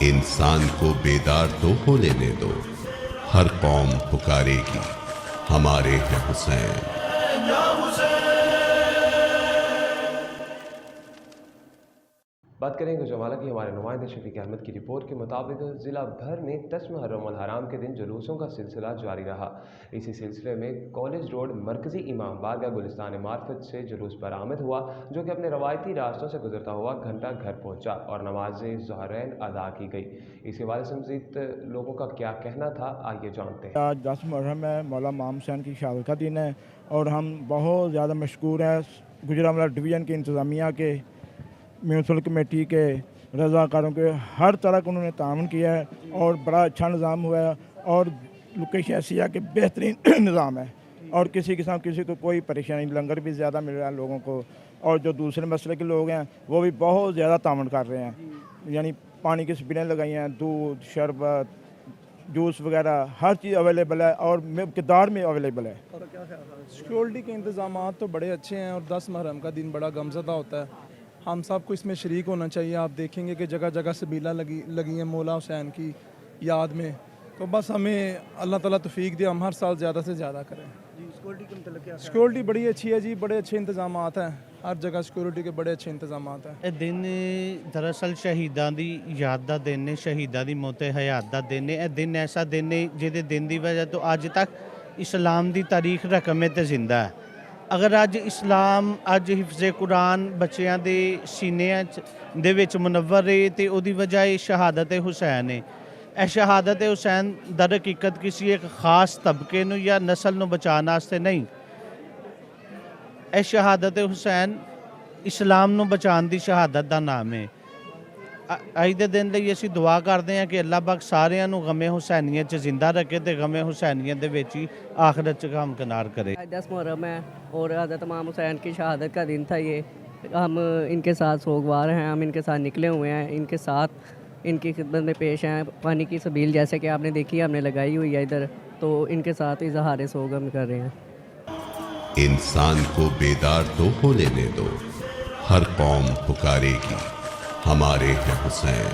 इंसान को बेदार तो हो लेने दो, हर कौम पुकारेगी हमारे हैं हुसैन। बात करेंगे गुजरावाला की हमारे नुमाइंदे शफीक अहमद की रिपोर्ट के मुताबिक ज़िला भर में 10 मुहर्रम अल हराम के दिन जुलूसों का सिलसिला जारी रहा। इसी सिलसिले में कॉलेज रोड मरकज़ी इमाम बारगाह गुलिस्तान मार्फत से जुलूस बरामद हुआ, जो कि अपने रवायती रास्तों से गुजरता हुआ घंटा घर पहुंचा और नमाज ज़ुहरैन अदा की गई। इस हवाले से मज़ीद लोगों का क्या कहना था, आइए जानते हैं। आज 10 मुहर्रम है, मौला इमाम हुसैन की शहादत का दिन है और हम बहुत ज़्यादा मशकूर हैं गुजरावाला डिवीज़न के इंतज़ामिया के, म्यूनसिपल कमेटी के, रज़ाकारों के, हर तरह का उन्होंने ताउन किया है और बड़ा अच्छा निज़ाम हुआ है और लोकेशन ऐसी है कि बेहतरीन निज़ाम है और किसी किस्म किसी को कोई परेशानी, लंगर भी ज़्यादा मिल रहा है लोगों को और जो दूसरे मसले के लोग हैं वो भी बहुत ज़्यादा ताउन कर रहे हैं, यानी पानी की स्पिनें लगाई हैं, दूध, शरबत, जूस वगैरह हर चीज़ अवेलेबल है और मकदार में अवेलेबल है। सिक्योरिटी के इंतजाम तो बड़े अच्छे हैं और 10 मुहर्रम का दिन बड़ा गमज़दा होता है, हम सबको इसमें शरीक होना चाहिए। आप देखेंगे कि जगह जगह सबीला लगी हैं मौला हुसैन की याद में, तो बस हमें अल्लाह ताला तौफीक दे हम हर साल ज़्यादा से ज़्यादा करें। सिक्योरिटी बड़ी अच्छी है जी, बड़े अच्छे इंतजाम हैं, हर जगह सिक्योरिटी के बड़े अच्छे इंतजाम हैं। ਇਹ ਦਿਨ ਦਰਅਸਲ ਸ਼ਹੀਦਾਂ ਦੀ ਯਾਦ ਦਾ ਦਿਨ ਨੇ, ਸ਼ਹੀਦਾਂ ਦੀ ਮੌਤੇ ਹਯਾਤ ਦਾ ਦਿਨ ਨੇ। ਇਹ ਦਿਨ ਐਸਾ ਦਿਨ ਨੇ ਜਿਹਦੇ ਦਿਨ ਦੀ ਵਜ੍ਹਾ ਤੋਂ ਅੱਜ ਤੱਕ ਇਸਲਾਮ ਦੀ ਤਾਰੀਖ ਰਕਮੇ ਤੇ ਜ਼ਿੰਦਾ ਹੈ। ਅਗਰ ਅੱਜ ਇਸਲਾਮ, ਅੱਜ ਹਿਫਜ਼ੇ ਕੁਰਾਨ ਬੱਚਿਆਂ ਦੇ ਸੀਨਿਆਂ ਦੇ ਵਿੱਚ ਮੁਨੱਵਰ ਹੈ ਤੇ ਉਹਦੀ ਵਜ੍ਹਾ ਇਹ ਸ਼ਹਾਦਤ ਹੁਸੈਨ ਹੈ। ਇਹ ਸ਼ਹਾਦਤ ਹੁਸੈਨ ਦਰ ਹਕੀਕਤ ਕਿਸੇ ਇੱਕ ਖਾਸ ਤਬਕੇ ਨੂੰ ਜਾਂ ਨਸਲ ਨੂੰ ਬਚਾਉਣ ਵਾਸਤੇ ਨਹੀਂ, ਇਹ ਸ਼ਹਾਦਤ ਹੁਸੈਨ ਇਸਲਾਮ ਨੂੰ ਬਚਾਉਣ ਦੀ ਸ਼ਹਾਦਤ ਦਾ ਨਾਮ ਹੈ। ਅੱਜ ਦੇ ਦਿਨ ਲਈ ਅਸੀਂ ਦੁਆ ਕਰਦੇ ਹਾਂ ਕਿ ਅੱਲਾਹ ਪਾਕ ਸਾਰਿਆਂ ਨੂੰ ਗਮੇ ਹੁਸੈਨੀਅਤ 'ਚ ਜ਼ਿੰਦਾ ਰੱਖੇ ਤੇ ਗਮੇ ਹੁਸੈਨੀਅਤ ਦੇ ਵਿੱਚ ਹੀ आखिरत से हम किनार करें। 10 मुहर्रम है और हज़रत इमाम हुसैन की शहादत का दिन था ये। हम इनके साथ सोगवार हैं, हम इनके साथ निकले हुए हैं, इनके साथ इनकी खिदमत में पेश हैं। पानी की सबील जैसे कि आपने देखी हमने लगाई हुई है इधर, तो इनके साथ इजहार सोग हम कर रहे हैं। इंसान को बेदार तो हो लेने दो, हर कौम पुकारेगी हमारे हैं हुसैन।